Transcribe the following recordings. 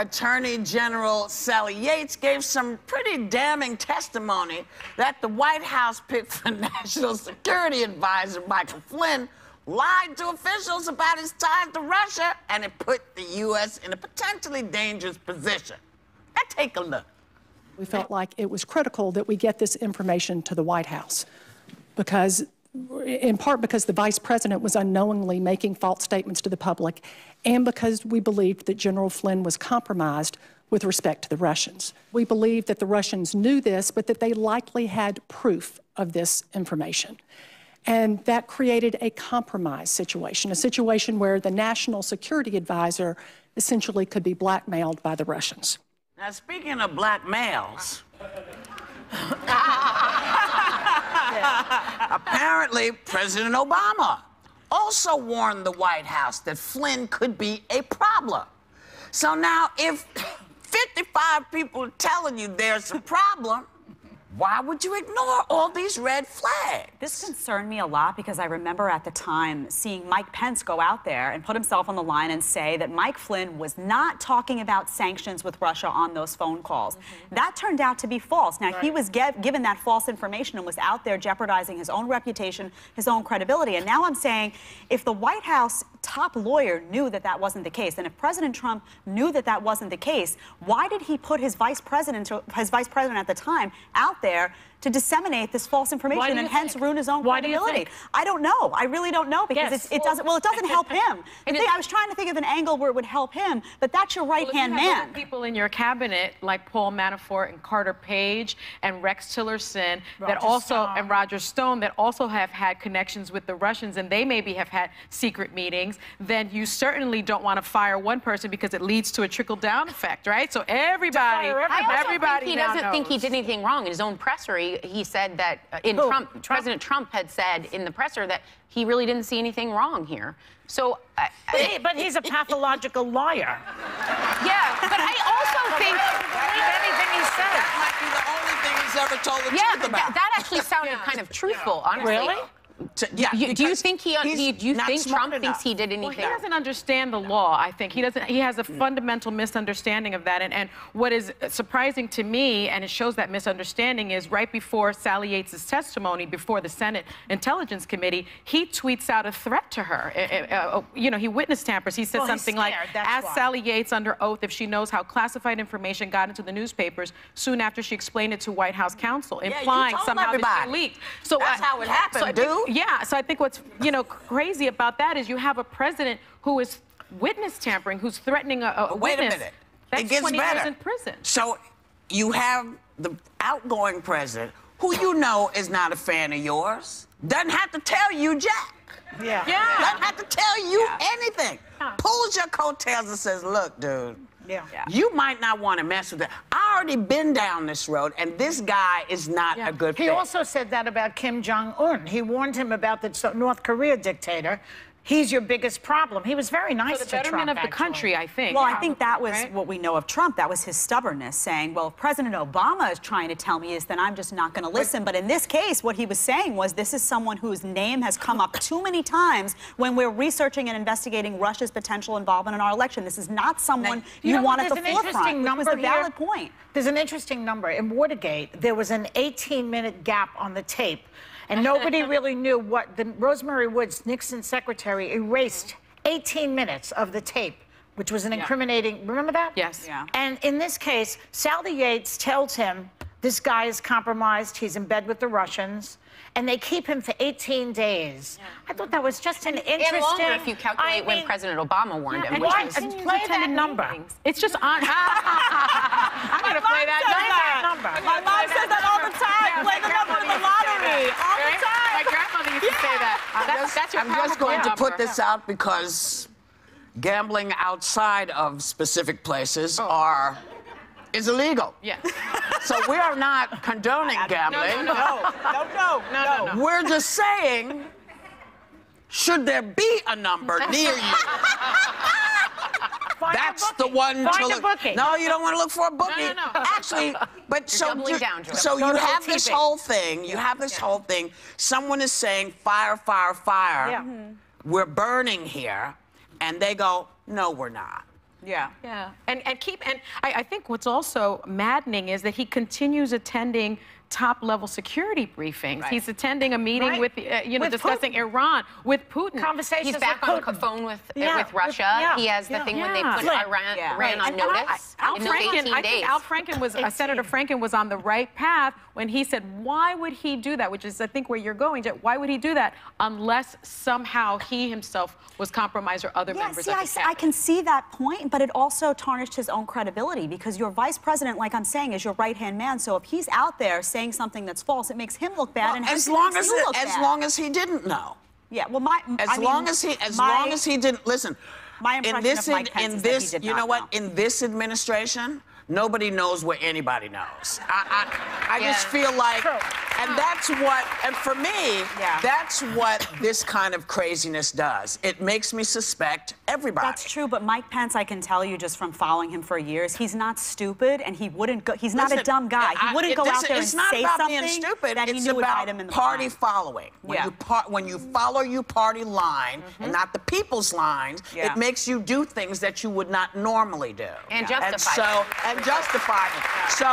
Attorney General Sally Yates gave some pretty damning testimony that the White House picked for National Security Advisor Michael Flynn lied to officials about his ties to Russia, and it put the U.S. in a potentially dangerous position. Now take a look. We felt like it was critical that we get this information to the White House because, in part because the Vice President was unknowingly making false statements to the public and because we believed that General Flynn was compromised with respect to the Russians. We believed that the Russians knew this, but that they likely had proof of this information. And that created a compromise situation, a situation where the National Security Advisor essentially could be blackmailed by the Russians. Now, speaking of blackmails, apparently President Obama also warned the White House that Flynn could be a problem. So now, if 55 people are telling you there's a problem, why would you ignore all these red flags? This concerned me a lot because I remember at the time seeing Mike Pence go out there and put himself on the line and say that Mike Flynn was not talking about sanctions with Russia on those phone calls. That turned out to be false. Now, he was given that false information and was out there jeopardizing his own reputation, his own credibility. And now I'm saying, if the White House top lawyer knew that that wasn't the case, and if President Trump knew that that wasn't the case, why did he put his vice president at the time out there to disseminate this false information and hence ruin his own credibility? I don't know. I really don't know because it doesn't help him. I was trying to think of an angle where it would help him, but that's your right-hand man. Other people in your cabinet like Paul Manafort and Carter Page and Rex Tillerson and Roger Stone that also have had connections with the Russians, and they maybe have had secret meetings, then you certainly don't want to fire one person because it leads to a trickle-down effect, right? So everybody he doesn't think he did anything wrong. In his own presser, he said that President Trump had said in the presser that he really didn't see anything wrong here. So, but he's a pathological liar. Yeah, but I also think anything he says. That might be the only thing he's ever told the truth about. That actually sounded kind of truthful, honestly. Really? Do you think Trump thinks he did anything? Well, he doesn't understand the law, I think. He has a fundamental misunderstanding of that. And what is surprising to me, and it shows that misunderstanding, is right before Sally Yates' testimony before the Senate Intelligence Committee, he tweets out a threat to her. He witness tampers. He said something like, ask Sally Yates under oath if she knows how classified information got into the newspapers soon after she explained it to White House counsel, implying somehow that she leaked. So that's how it happened, dude. Yeah, so I think what's, crazy about that is you have a president who is witness tampering, who's threatening a witness. Wait a minute. That's it gets 20 better. years in prison. So you have the outgoing president, who you know is not a fan of yours, doesn't have to tell you jack. Yeah. Doesn't have to tell you anything. Pulls your coattails and says, look, dude, you might not want to mess with it. I already been down this road, and this guy is not a good fit. He also said that about Kim Jong-un. He warned him about the North Korea dictator. He's your biggest problem. He was very nice to Trump, the betterment of the country, I think. Well, I think that was what we know of Trump. That was his stubbornness, saying, well, if President Obama is trying to tell me this, then I'm just not going to listen. But in this case, what he was saying was, this is someone whose name has come up too many times when we're researching and investigating Russia's potential involvement in our election. This is not someone you want at the forefront, which was a valid point. There's an interesting number. In Watergate, there was an 18-minute gap on the tape. And nobody really knew what Rosemary Woods, Nixon's secretary, erased 18 minutes of the tape, which was an incriminating. Remember that? Yes. Yeah. And in this case, Sally Yates tells him this guy is compromised. He's in bed with the Russians. And they keep him for 18 days. I thought that was just an interesting... And longer if you calculate when President Obama warned him. And play that number. It's just on... I'm going to play that number. My mom says that all the time. Play the number in the lottery. All the time. My grandmother used to say that. That's your I'm just going to put this number. out because gambling outside of specific places is illegal. Yes. So we are not condoning gambling. No. We're just saying, should there be a number near you? That's the one to look. No, you don't want to look for a bookie. No. Actually, but so you have this whole thing. You have this whole thing. Someone is saying, fire, fire, fire. We're burning here. And they go, no, we're not. Yeah. Yeah, and I think what's also maddening is that he continues attending top-level security briefings. Right. He's attending a meeting with, With discussing Putin. Iran with Putin. Conversations He's back with on Putin. the phone with Yeah, Russia. He has the thing when they put Flynn. Iran on notice. Al in those Franken, 18 I days. think Al Franken was, Senator Franken was on the right path when he said, why would he do that? Which is, I think, where you're going, Jet. Why would he do that unless somehow he himself was compromised or other members of his I cabinet? can see that point, but it also tarnished his own credibility because your vice president, like I'm saying, is your right-hand man. So if he's out there saying something that's false, it makes him look bad. Well, and as him long makes as you look bad. long as he didn't know. Yeah, well, As long as he didn't listen. My impression of Mike Pence is that he did you know not what? know. In this administration, nobody knows what anybody knows. I just feel like, and that's what, and for me, that's what this kind of craziness does. It makes me suspect everybody. That's true, but Mike Pence, I can tell you just from following him for years, he's not stupid, and he wouldn't go. He's not a dumb guy. He wouldn't go out there and say something It's not about being stupid. that he It's knew would about bite him in the party behind. following. When you follow your party line and not the people's lines, it makes you do things that you would not normally do. And justify And justify it. So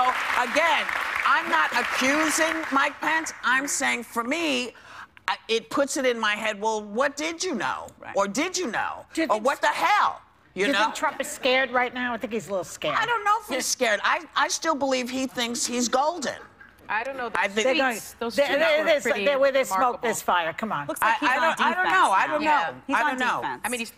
again, I'm not accusing Mike Pence. I'm saying, for me, it puts it in my head, well, what did you know? Or did you know? Or what the hell? Do you think Trump is scared right now? I think he's a little scared. I don't know if he's scared. I still believe he thinks he's golden. I don't know. I think Those tweets were pretty where there's smoke, remarkable. there's fire. Come on. Looks like he's on defense I don't know. now. I don't know. He's I on don't know. defense. I mean, he's